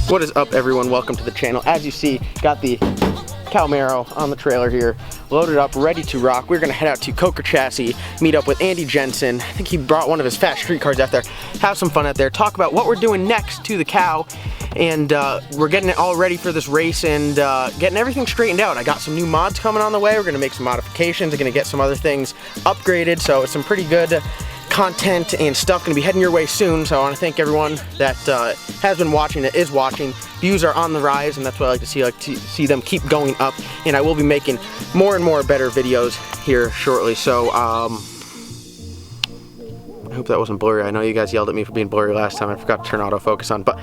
What is up, everyone? Welcome to the channel. As you see, got the Cowmaro on the trailer here, loaded up, ready to rock. We're gonna head out to Coker Chassis, meet up with Andy Jensen. I think he brought one of his fast street cars out there, have some fun out there, talk about what we're doing next to the Cow, and we're getting it all ready for this race and getting everything straightened out. I got some new mods coming on the way. We're gonna make some modifications. We're gonna get some other things upgraded, so it's some pretty good content and stuff going to be heading your way soon. So I want to thank everyone that has been watching, that is watching. Views are on the rise, and that's what I like to see. I like to see them keep going up, and I will be making more and more better videos here shortly. So I hope that wasn't blurry. I know you guys yelled at me for being blurry last time. I forgot to turn autofocus on, but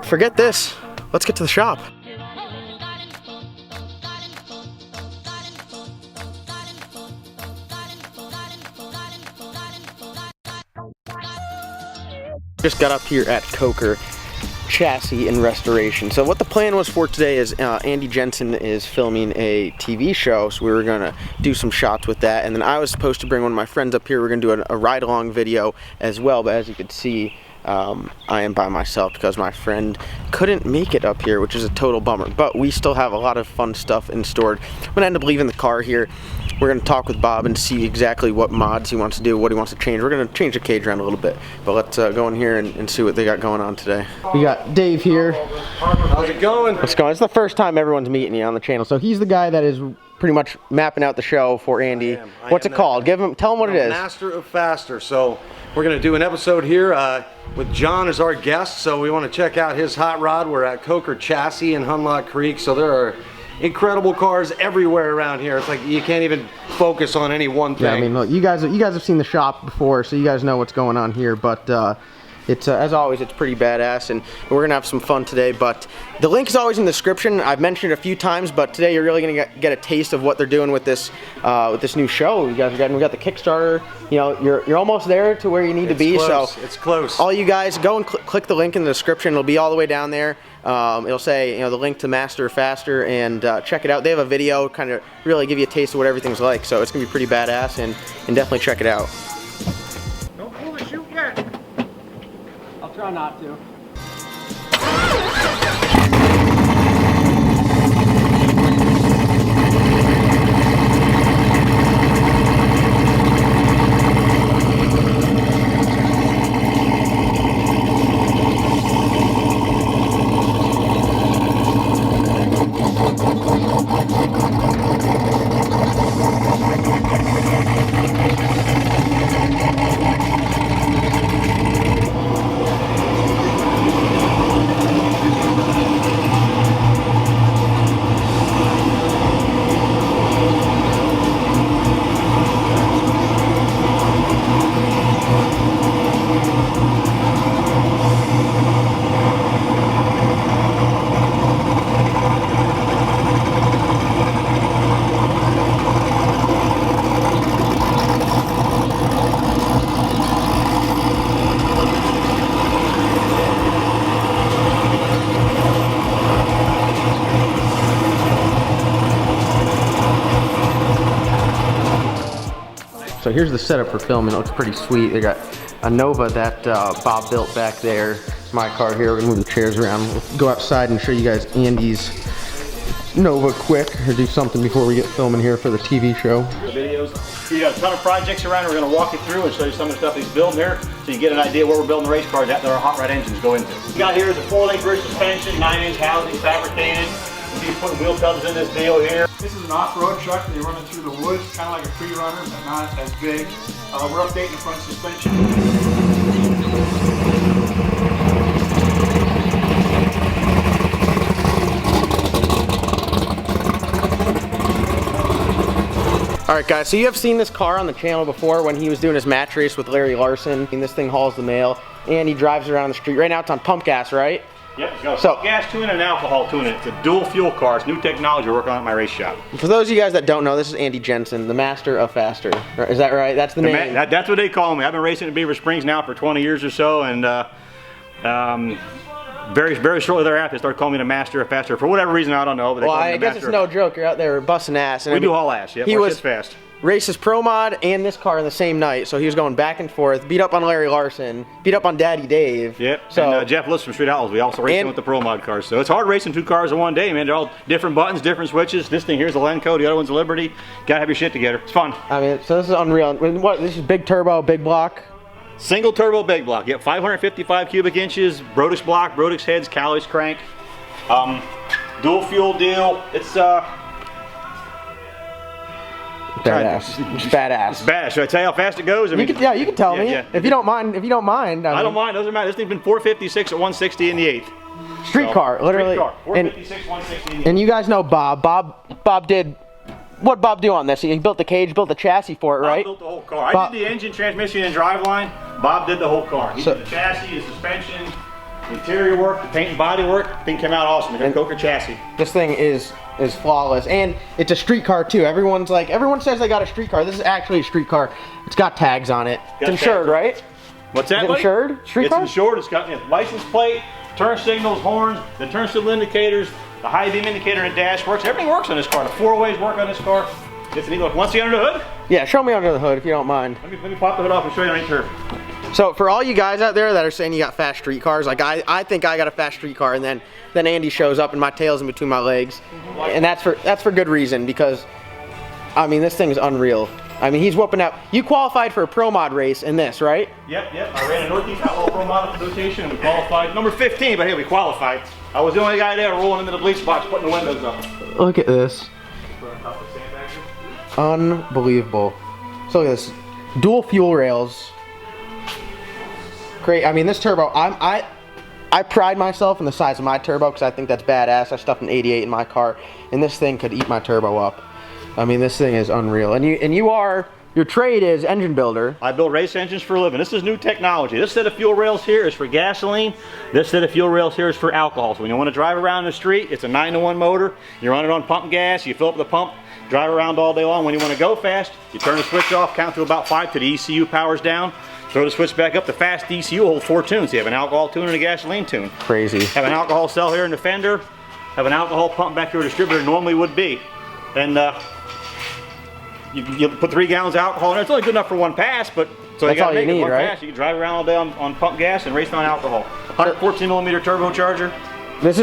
forget this. Let's get to the shop. Just got up here at Coker Chassis and Restoration. So what the plan was for today is Andy Jensen is filming a TV show, so we were gonna do some shots with that, and then I was supposed to bring one of my friends up here. We're gonna do a ride-along video as well, but as you can see, I am by myself because my friend couldn't make it up here, which is a total bummer, but we still have a lot of fun stuff in store. I'm gonna end up leaving the car here. We're going to talk with Bob and see exactly what mods he wants to do, what he wants to change. We're going to change the cage around a little bit, but let's go in here and see what they got going on today. We got Dave here. How's it going? What's going on? It's the first time everyone's meeting you on the channel. So he's the guy that is pretty much mapping out the show for Andy. What's it called? Tell him what it is. Master of Faster. So we're going to do an episode here with John as our guest. So we want to check out his hot rod. We're at Coker Chassis in Hunlock Creek. So there are incredible cars everywhere around here. It's like you can't even focus on any one thing. Yeah, I mean, look, you guys have seen the shop before, so you guys know what's going on here. But it's as always, it's pretty badass, and we're gonna have some fun today. But the link is always in the description. I've mentioned it a few times, but today you're really gonna get a taste of what they're doing with this new show. You guys, we got the Kickstarter. You know, you're almost there to where you need to be. Close. So it's close. All you guys, go and click the link in the description. It'll be all the way down there. It'll say, you know, the link to Master Faster, and check it out. They have a video, kind of really give you a taste of what everything's like. So it's gonna be pretty badass, and definitely check it out. Don't pull the chute yet. I'll try not to. So here's the setup for filming. It looks pretty sweet. They got a Nova that Bob built back there. It's my car here. We're gonna move the chairs around. We'll go outside and show you guys Andy's Nova quick, or do something before we get filming here for the TV show. The videos. You got a ton of projects around. We're going to walk you through and show you some of the stuff he's building here, so you get an idea where we're building the race cars that our hot rod engines go into. We got here the 4-link rear suspension, 9-inch housing fabricated. He's putting wheel covers in this deal here. This is an off-road truck. They run it through the woods, kind of like a pre-runner, but not as big. We're updating the front suspension. Alright guys, so you have seen this car on the channel before when he was doing his match race with Larry Larson. And this thing hauls the mail, and he drives around the street. Right now it's on pump gas, right? Yep, it's got a gas tuning and alcohol tuning. It's a dual fuel car. It's new technology we're working on at my race shop. For those of you guys that don't know, this is Andy Jensen, the master of faster. Is that right? That's the name? That's what they call me. I've been racing in Beaver Springs now for 20 years or so, and Very shortly thereafter, they started calling me the master of faster. For whatever reason, I don't know. But they Well, call me I the guess master it's no joke. You're out there busting ass. And We do haul ass. Yep, he our was shit's fast. Races Pro Mod and this car in the same night, so he was going back and forth. Beat up on Larry Larson, beat up on Daddy Dave. Yep. So and Jeff List from Street Outlaws. We also raced him with the Pro Mod cars. So it's hard racing 2 cars in one day, man. They're all different buttons, different switches. This thing here's a Lenco, the other one's a Liberty. Gotta have your shit together. It's fun. I mean, so this is unreal. What? This is big turbo, big block. Single turbo big block. Yep. 555 cubic inches. Brodix block, Brodix heads, Cowley's crank. Dual fuel deal. It's Badass. It's badass. It's badass. Should I tell you how fast it goes? I mean, Yeah, you can tell me. yeah. If you don't mind. If you don't mind. I don't mind. Doesn't matter. This thing's been 456 at 160 in the 8th. Street car, literally. Street car. 456, 160 in the 8th. And you guys know Bob. Bob did. What Bob do on this? He built the cage, built the chassis for it, right? Bob built the whole car. I did the engine, transmission, and driveline. Bob did the whole car. He So- did the chassis, the suspension, the interior work, the paint and body work. The thing came out awesome. It's a Coker chassis. This thing is flawless, and it's a street car too. Everyone says they got a street car. This is actually a street car. It's got tags on it. It's insured, tags. right? What's that, Is it buddy? insured? Street It's car? insured. It's got license plate, turn signals, horns, the turn signal indicators, the high beam indicator and dash works. Everything works on this car. The 4-ways work on this car. It's a neat look. Want to see under the hood? Yeah, show me under the hood if you don't mind. Let me pop the hood off and show you underneath here. So for all you guys out there that are saying you got fast street cars, like I think I got a fast street car, and then Andy shows up and my tail's in between my legs, and that's for good reason, because I mean this thing is unreal. I mean he's whooping out. You qualified for a Pro Mod race in this, right? Yep. I ran a Northeast Outlaw Pro Mod rotation and we qualified. Number 15, but hey, we qualified. I was the only guy there rolling into the bleach box, putting the windows up. Look at this. Unbelievable. So look at this. Dual fuel rails. Great. I mean this turbo, I pride myself in the size of my turbo because I think that's badass. I stuffed an 88 in my car, and this thing could eat my turbo up. I mean this thing is unreal. And your trade is engine builder. I build race engines for a living. This is new technology. This set of fuel rails here is for gasoline. This set of fuel rails here is for alcohol. So when you want to drive around the street, it's a 9-to-1 motor. You run it on pump gas, you fill up the pump, drive around all day long. When you want to go fast, you turn the switch off, count to about 5 till the ECU powers down. Throw the switch back up. The fast ECU will hold 4 tunes. You have an alcohol tune and a gasoline tune. Crazy. Have an alcohol cell here in the fender. Have an alcohol pump back to where a distributor normally would be. And you put 3 gallons of alcohol in there. It's only good enough for 1 pass, but so That's you gotta all you make it need, 1 right? pass. You can drive around all day on pump gas and race on alcohol. 114 millimeter turbocharger. This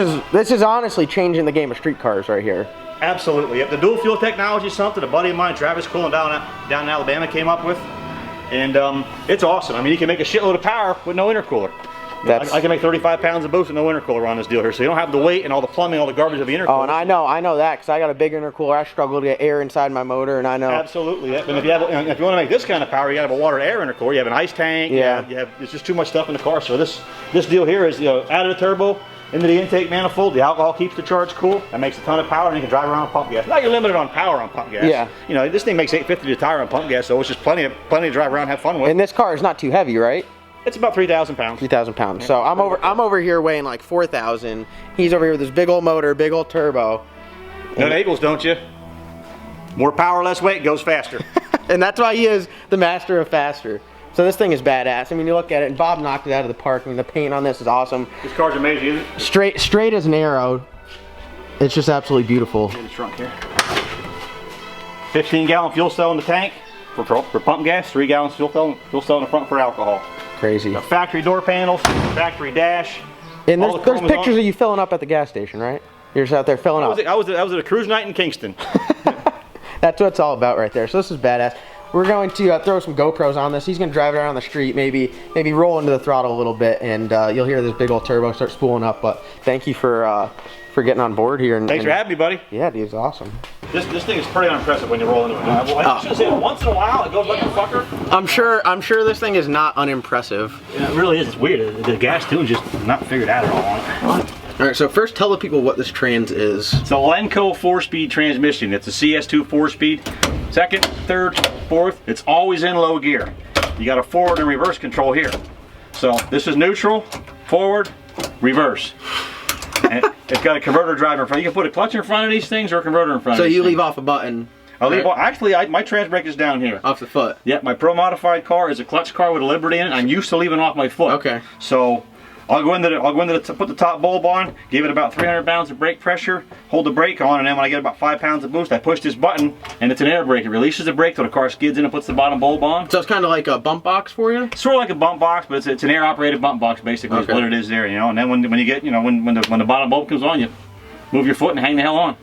is honestly changing the game of street cars right here. Absolutely. Yep. The dual fuel technology is something a buddy of mine, Travis Cullen down in Alabama, came up with. And it's awesome. I mean, you can make a shitload of power with no intercooler. I can make 35 pounds of boost with no intercooler on this deal here, so you don't have the weight and all the plumbing, all the garbage of the intercooler. Oh, and I know that because I got a big intercooler. I struggle to get air inside my motor, and I know. Absolutely. Yeah. And if you want to make this kind of power, you got to have a water to air intercooler. You have an ice tank. Yeah. You have it's just too much stuff in the car. So this deal here is out of the turbo into the intake manifold. The alcohol keeps the charge cool. That makes a ton of power, and you can drive around on pump gas. Now you're limited on power on pump gas. Yeah. This thing makes 850 to tire on pump gas, so it's just plenty to drive around and have fun with. And this car is not too heavy, right? It's about 3,000 pounds. 3,000 pounds. So I'm over here weighing like 4,000. He's over here with this big old motor, big old turbo. No Naples, don't you? More power, less weight, goes faster. And that's why he is the master of faster. So this thing is badass. I mean, you look at it, and Bob knocked it out of the park. I mean, the paint on this is awesome. This car's amazing, isn't it? Straight as an arrow. It's just absolutely beautiful. In the trunk here. 15-gallon fuel cell in the tank for pump gas. 3 gallons fuel cell in the front for alcohol. Crazy. The factory door panels, factory dash. And there's pictures of you filling up at the gas station, right? You're just out there filling up. I was at a cruise night in Kingston. That's what it's all about right there. So this is badass. We're going to throw some GoPros on this. He's going to drive it around the street, maybe roll into the throttle a little bit, and you'll hear this big old turbo start spooling up. But thank you for getting on board here. Thanks for having me, buddy. Yeah, dude, it's awesome. This thing is pretty unimpressive when you roll into it. I should say once in a while it goes like a fucker. I'm sure this thing is not unimpressive. Yeah, it really is. It's weird. The gas tune's just not figured out at all. All right, so first tell the people what this trans is. It's a Lenco 4-speed transmission. It's a CS2 4-speed. Second, third, fourth, it's always in low gear. You got a forward and reverse control here. So this is neutral, forward, reverse. And it's got a converter driver in front. You can put a clutch in front of these things or a converter in front of these things. So you leave off a button. Actually, my trans brake is down here. Off the foot. Yeah, my Pro modified car is a clutch car with a Liberty in it. I'm used to leaving off my foot. Okay. So I'll go into put the top bulb on, give it about 300 pounds of brake pressure, hold the brake on, and then when I get about 5 pounds of boost, I push this button, and it's an air brake. It releases the brake till the car skids in and puts the bottom bulb on. So it's kind of like a bump box for you? Sort of like a bump box, but it's an air-operated bump box basically. Okay. Is what it is there, you know. And then when you get, you know, when the bottom bulb comes on, you move your foot and hang the hell on.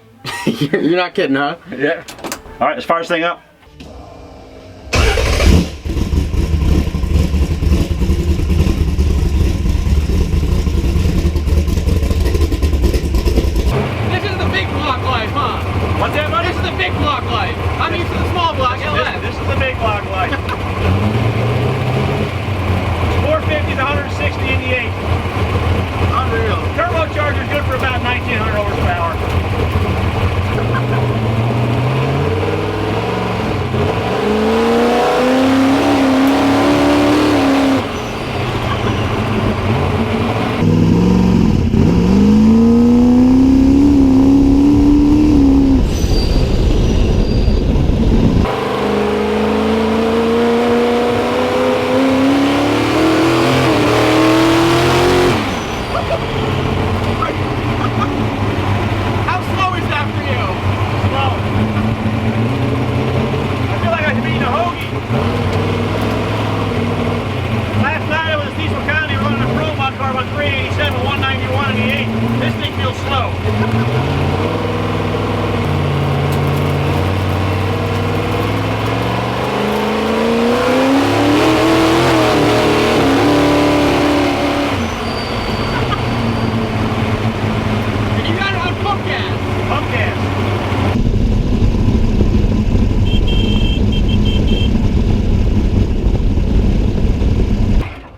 You're not kidding, huh? Yeah. All right, let's fire this thing up. What's that, buddy? This is the big block light. I'm used to the small block LS. This is the big block light. 450 to 160 in the 8. Unreal. Turbocharger's good for about 1900 horsepower.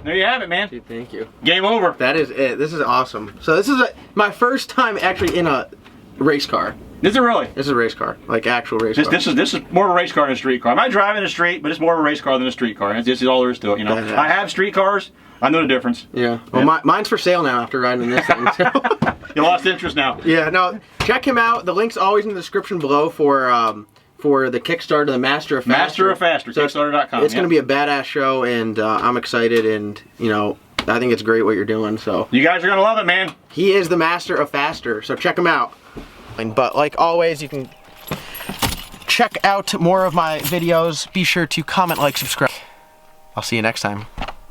There you have it, man. Dude, thank you. Game over. That is it. This is awesome. So this is my first time actually in a race car. Is it really? This is a race car, like actual race car. This is more of a race car than a street car. I might drive in a street, but it's more of a race car than a street car. This is all there is to it. You know, I have street cars. I know the difference. Yeah. Well, mine's for sale now after riding this thing. So. You lost interest now. Yeah. No. Check him out. The link's always in the description below for the Kickstarter, the Master of Faster. Master of Faster. So Kickstarter.com. It's going to be a badass show, and I'm excited, and you know, I think it's great what you're doing. So you guys are going to love it, man. He is the Master of Faster. So check him out. But like always, you can check out more of my videos. Be sure to comment, like, subscribe. I'll see you next time.